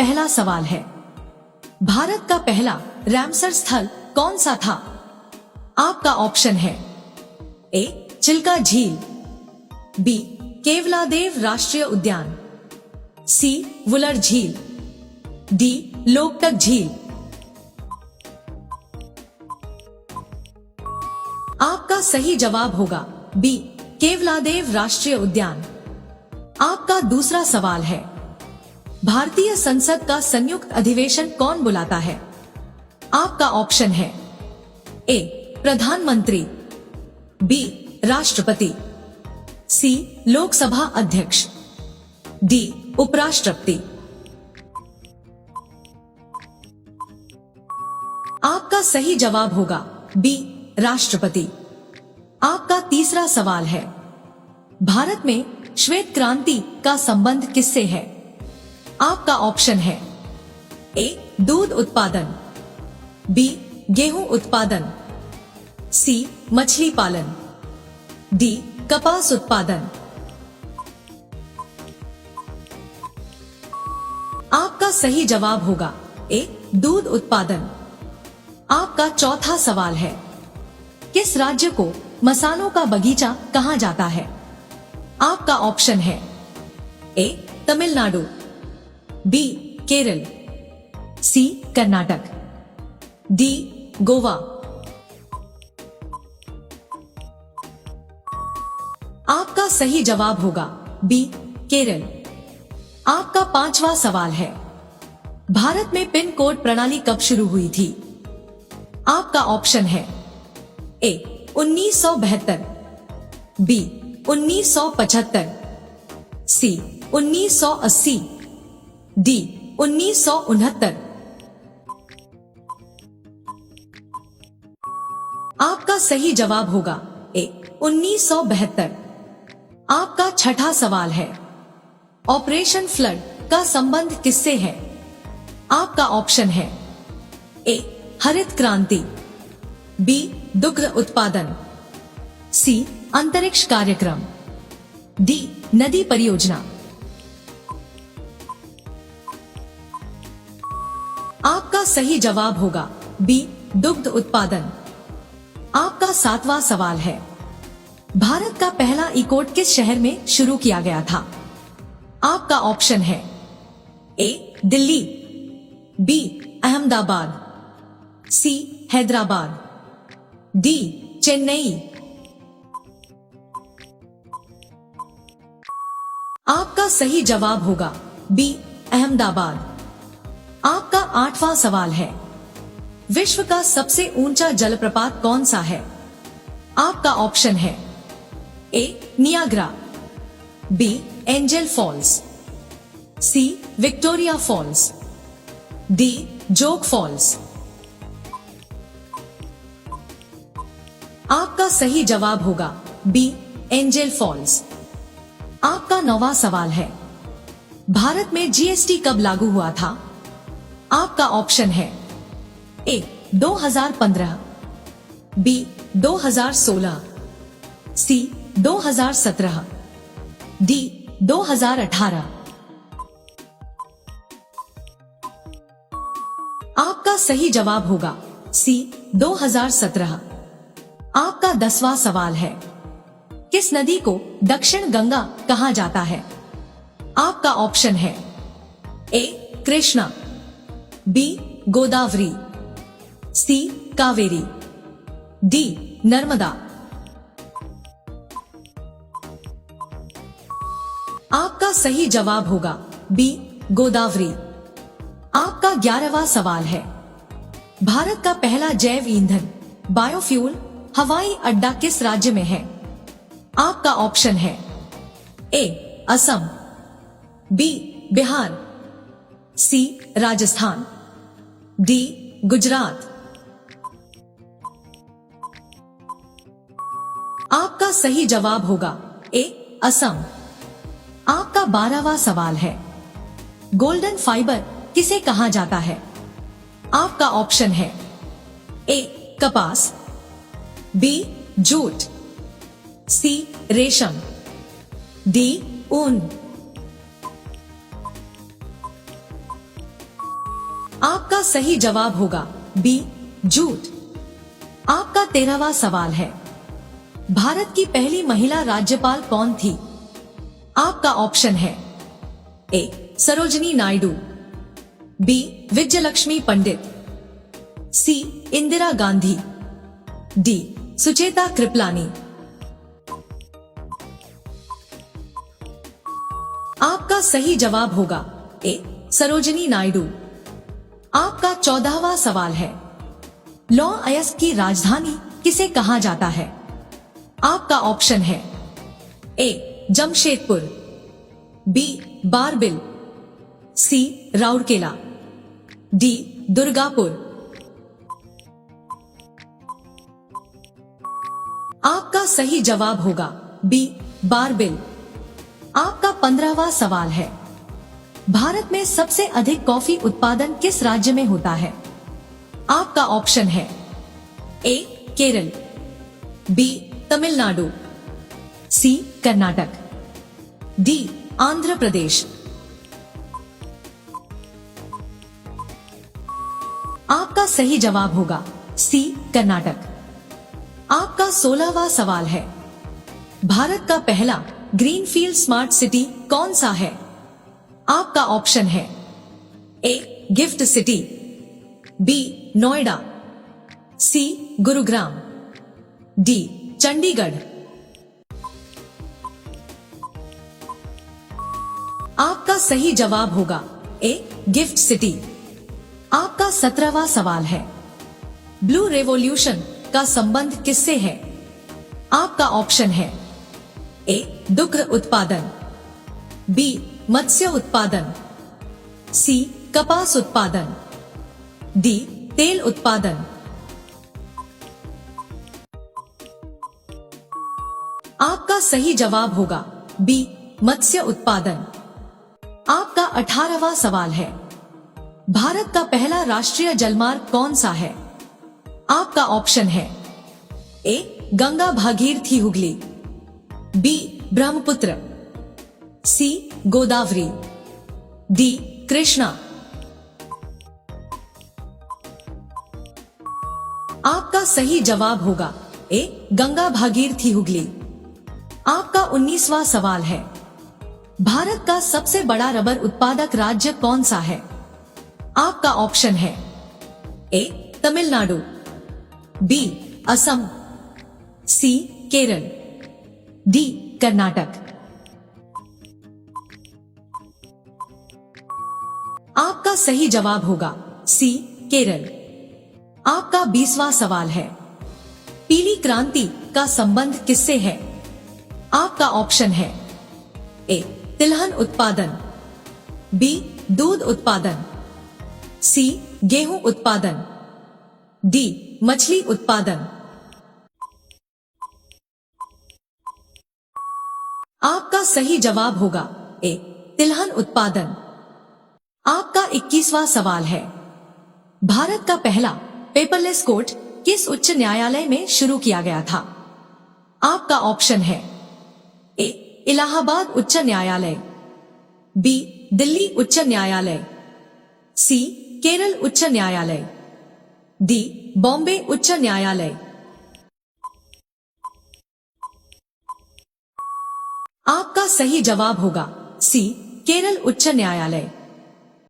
पहला सवाल है, भारत का पहला रामसर स्थल कौन सा था? आपका ऑप्शन है ए चिल्का झील, बी केवलादेव राष्ट्रीय उद्यान, सी वुलर झील, डी लोकटक झील। आपका सही जवाब होगा बी केवलादेव राष्ट्रीय उद्यान। आपका दूसरा सवाल है, भारतीय संसद का संयुक्त अधिवेशन कौन बुलाता है? आपका ऑप्शन है ए प्रधानमंत्री, बी राष्ट्रपति, सी लोकसभा अध्यक्ष, डी उपराष्ट्रपति। आपका सही जवाब होगा बी राष्ट्रपति। आपका तीसरा सवाल है, भारत में श्वेत क्रांति का संबंध किससे है? आपका ऑप्शन है ए दूध उत्पादन, बी गेहूं उत्पादन, सी मछली पालन, डी कपास उत्पादन। आपका सही जवाब होगा ए दूध उत्पादन। आपका चौथा सवाल है, किस राज्य को मसालों का बगीचा कहा जाता है? आपका ऑप्शन है ए तमिलनाडु, बी केरल, सी कर्नाटक, डी गोवा। आपका सही जवाब होगा बी केरल। आपका पांचवा सवाल है, भारत में पिन कोड प्रणाली कब शुरू हुई थी? आपका ऑप्शन है ए 1972, बी 1975, सी 1980, डी 1969। आपका सही जवाब होगा ए 1972। आपका छठा सवाल है, ऑपरेशन फ्लड का संबंध किससे है? आपका ऑप्शन है ए हरित क्रांति, बी दुग्ध उत्पादन, सी अंतरिक्ष कार्यक्रम, डी नदी परियोजना। आपका सही जवाब होगा बी दुग्ध उत्पादन। आपका सातवां सवाल है, भारत का पहला ई-कोर्ट किस शहर में शुरू किया गया था? आपका ऑप्शन है ए दिल्ली, बी अहमदाबाद, सी हैदराबाद, डी चेन्नई। आपका सही जवाब होगा बी अहमदाबाद। आपका आठवां सवाल है, विश्व का सबसे ऊंचा जलप्रपात कौन सा है? आपका ऑप्शन है A Niagara, B Angel Falls, C Victoria Falls, D Jog Falls. आपका सही जवाब होगा बी एंजल फॉल्स। आपका नौवां सवाल है, भारत में जीएसटी कब लागू हुआ था? आपका ऑप्शन है ए 2015, बी 2016, सी 2017, डी 2018। आपका सही जवाब होगा सी 2017। आपका 10वां सवाल है, किस नदी को दक्षिण गंगा कहा जाता है? आपका ऑप्शन है ए कृष्णा, बी गोदावरी, सी कावेरी, डी नर्मदा। आपका सही जवाब होगा बी गोदावरी। आपका 11वां सवाल है, भारत का पहला जैव ईंधन बायोफ्यूल हवाई अड्डा किस राज्य में है? आपका ऑप्शन है ए असम, बी बिहार, सी राजस्थान, डी गुजरात। आपका सही जवाब होगा ए असम। आपका 12वां सवाल है, गोल्डन फाइबर किसे कहा जाता है? आपका ऑप्शन है ए कपास, बी जूट, सी रेशम, डी ऊन। आपका सही जवाब होगा बी जूट। आपका 13वां सवाल है, भारत की पहली महिला राज्यपाल कौन थी? आपका ऑप्शन है ए सरोजिनी नायडू, बी विजयलक्ष्मी पंडित, सी इंदिरा गांधी, डी सुचेता कृपलानी। आपका सही जवाब होगा ए सरोजिनी नायडू। आपका 14वां सवाल है, लॉ अयस्क की राजधानी किसे कहा जाता है? आपका ऑप्शन है ए जमशेदपुर, बी बारबिल, सी राउरकेला, डी दुर्गापुर। आपका सही जवाब होगा बी बारबिल। आपका 15वां सवाल है, भारत में सबसे अधिक कॉफी उत्पादन किस राज्य में होता है? आपका ऑप्शन है ए केरल, बी तमिलनाडु, सी कर्नाटक, डी आंध्र प्रदेश। आपका सही जवाब होगा सी कर्नाटक। आपका 16वां सवाल है, भारत का पहला ग्रीनफील्ड स्मार्ट सिटी कौन सा है? आपका ऑप्शन है A gift city, B Noida, C Gurugram, D Chandigarh. आपका सही जवाब होगा ए गिफ्ट सिटी। आपका 17वां सवाल है, ब्लू रेवोल्यूशन का संबंध किससे है? आपका ऑप्शन है ए दुग्ध उत्पादन, बी मत्स्य उत्पादन, सी कपास उत्पादन, डी तेल उत्पादन। आपका सही जवाब होगा बी मत्स्य उत्पादन। आपका 18वां सवाल है, भारत का पहला राष्ट्रीय जलमार्ग कौन सा है? आपका ऑप्शन है ए गंगा भागीरथी हुगली, बी ब्रह्मपुत्र, सी गोदावरी, डी कृष्णा। आपका सही जवाब होगा ए गंगा भागीरथी हुगली। आपका 19वां सवाल है, भारत का सबसे बड़ा रबर उत्पादक राज्य कौन सा है? आपका ऑप्शन है ए तमिलनाडु, बी असम, सी केरल, डी कर्नाटक। आपका सही जवाब होगा सी केरल। आपका 20वां सवाल है, पीली क्रांति का संबंध किससे है? आपका ऑप्शन है ए तिलहन उत्पादन, बी दूध उत्पादन, सी गेहूं उत्पादन, डी मछली उत्पादन। आपका सही जवाब होगा ए तिलहन उत्पादन। आपका 21वां सवाल है, भारत का पहला पेपरलेस कोर्ट किस उच्च न्यायालय में शुरू किया गया था? आपका ऑप्शन है ए इलाहाबाद उच्च न्यायालय, बी दिल्ली उच्च न्यायालय, सी केरल उच्च न्यायालय, डी बॉम्बे उच्च न्यायालय। आपका सही जवाब होगा सी केरल उच्च न्यायालय।